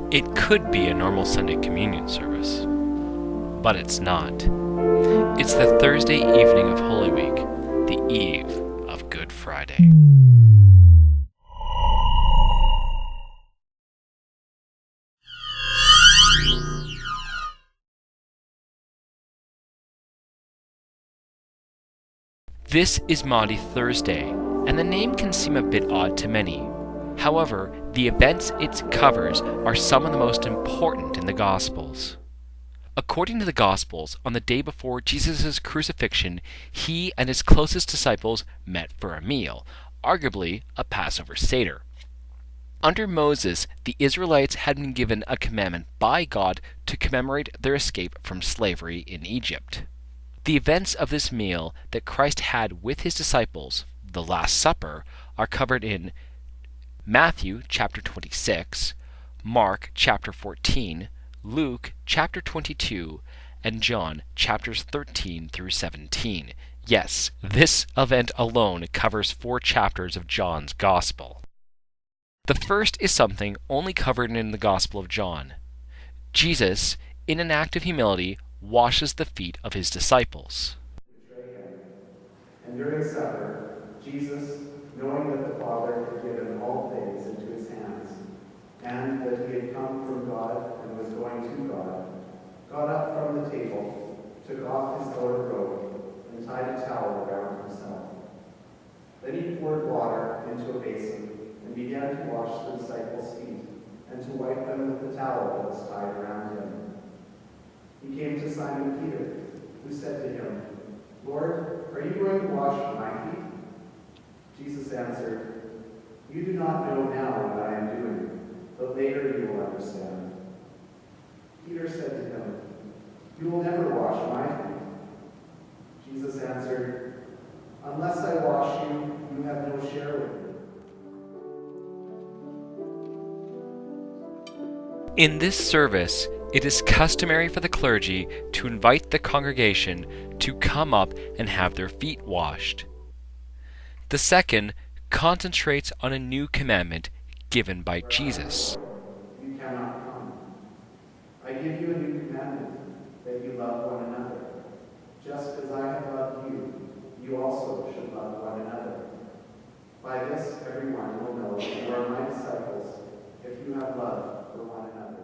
It could be a normal Sunday communion service, but it's not. It's the Thursday evening of Holy Week, the eve of Good Friday. This is Maundy Thursday, and the name can seem a bit odd to many. However, the events it covers are some of the most important in the Gospels. According to the Gospels, on the day before Jesus' crucifixion, he and his closest disciples met for a meal, arguably a Passover Seder. Under Moses, the Israelites had been given a commandment by God to commemorate their escape from slavery in Egypt. The events of this meal that Christ had with his disciples, the Last Supper, are covered in Matthew chapter 26, Mark chapter 14, Luke chapter 22, and John chapters 13 through 17. Yes, this event alone covers 4 chapters of John's Gospel. The first is something only covered in the Gospel of John. Jesus, in an act of humility, washes the feet of his disciples. And during supper, Jesus, knowing that the Father had given all things into his hands, and that he had come from God and was going to God, got up from the table, took off his outer robe, and tied a towel around himself. Then he poured water into a basin and began to wash the disciples' feet and to wipe them with the towel that was tied around him. He came to Simon Peter, who said to him, "Lord, are you going to wash my feet?" Jesus answered, "You do not know now what I am doing, but later you will understand." Peter said to him, "You will never wash my feet." Jesus answered, "Unless I wash you, you have no share with me." In this service, it is customary for the clergy to invite the congregation to come up and have their feet washed. The second concentrates on a new commandment given by Jesus. You cannot come. I give you a new commandment, that you love one another. Just as I have loved you, you also should love one another. By this everyone will know that you are my disciples, if you have love for one another.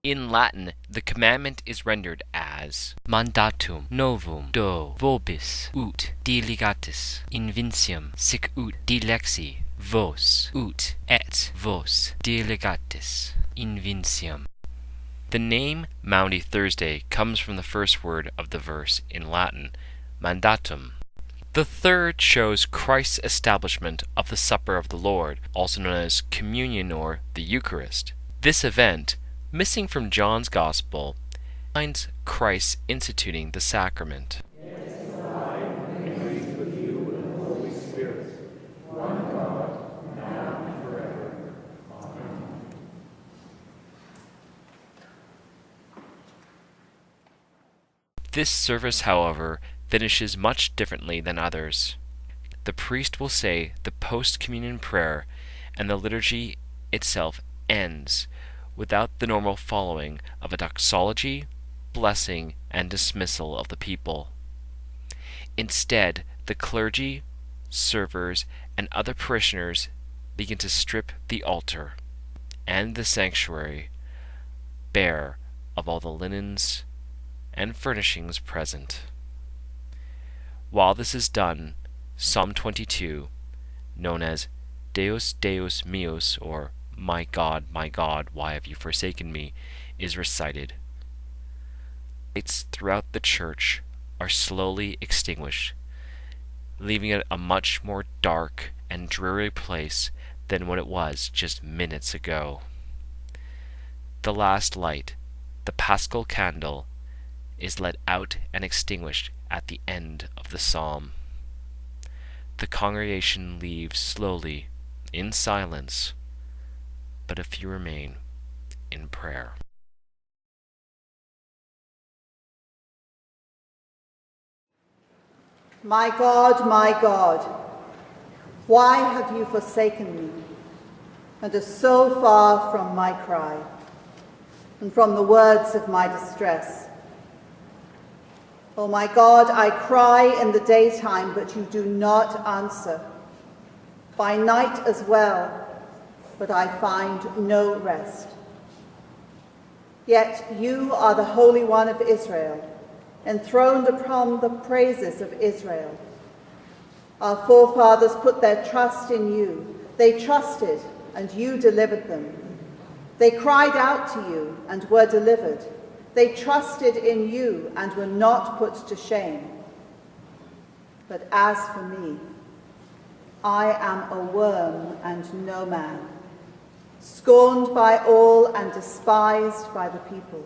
In Latin, the commandment is rendered as Mandatum novum do vobis ut diligatis invincium sic ut dilexi vos ut et vos diligatis invincium. The name Maundy Thursday comes from the first word of the verse in Latin, mandatum. The third shows Christ's establishment of the Supper of the Lord, also known as communion or the Eucharist. This event, missing from John's Gospel, finds Christ instituting the sacrament. This service, however, finishes much differently than others. The priest will say the post-communion prayer, and the liturgy itself ends without the normal following of a doxology, blessing, and dismissal of the people. Instead, the clergy, servers, and other parishioners begin to strip the altar and the sanctuary bare of all the linens and furnishings present. While this is done, Psalm 22, known as Deus, Deus meus, or my God, why have you forsaken me, is recited. Lights throughout the church are slowly extinguished, leaving it a much more dark and dreary place than what it was just minutes ago. The last light, the Paschal candle, is let out and extinguished at the end of the psalm. The congregation leaves slowly, in silence, but a few remain in prayer. My God, why have you forsaken me and are so far from my cry? and from the words of my distress. O my God, I cry in the daytime, but you do not answer. By night as well, but I find no rest. Yet you are the Holy One of Israel, enthroned upon the praises of Israel. Our forefathers put their trust in you. They trusted, and you delivered them. They cried out to you and were delivered. They trusted in you and were not put to shame. But as for me, I am a worm and no man, scorned by all and despised by the people.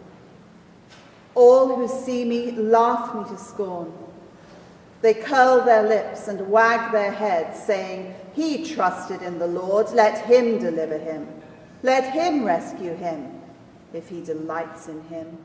All who see me laugh me to scorn. They curl their lips and wag their heads, saying, "He trusted in the Lord, let him deliver him. Let him rescue him, if he delights in him."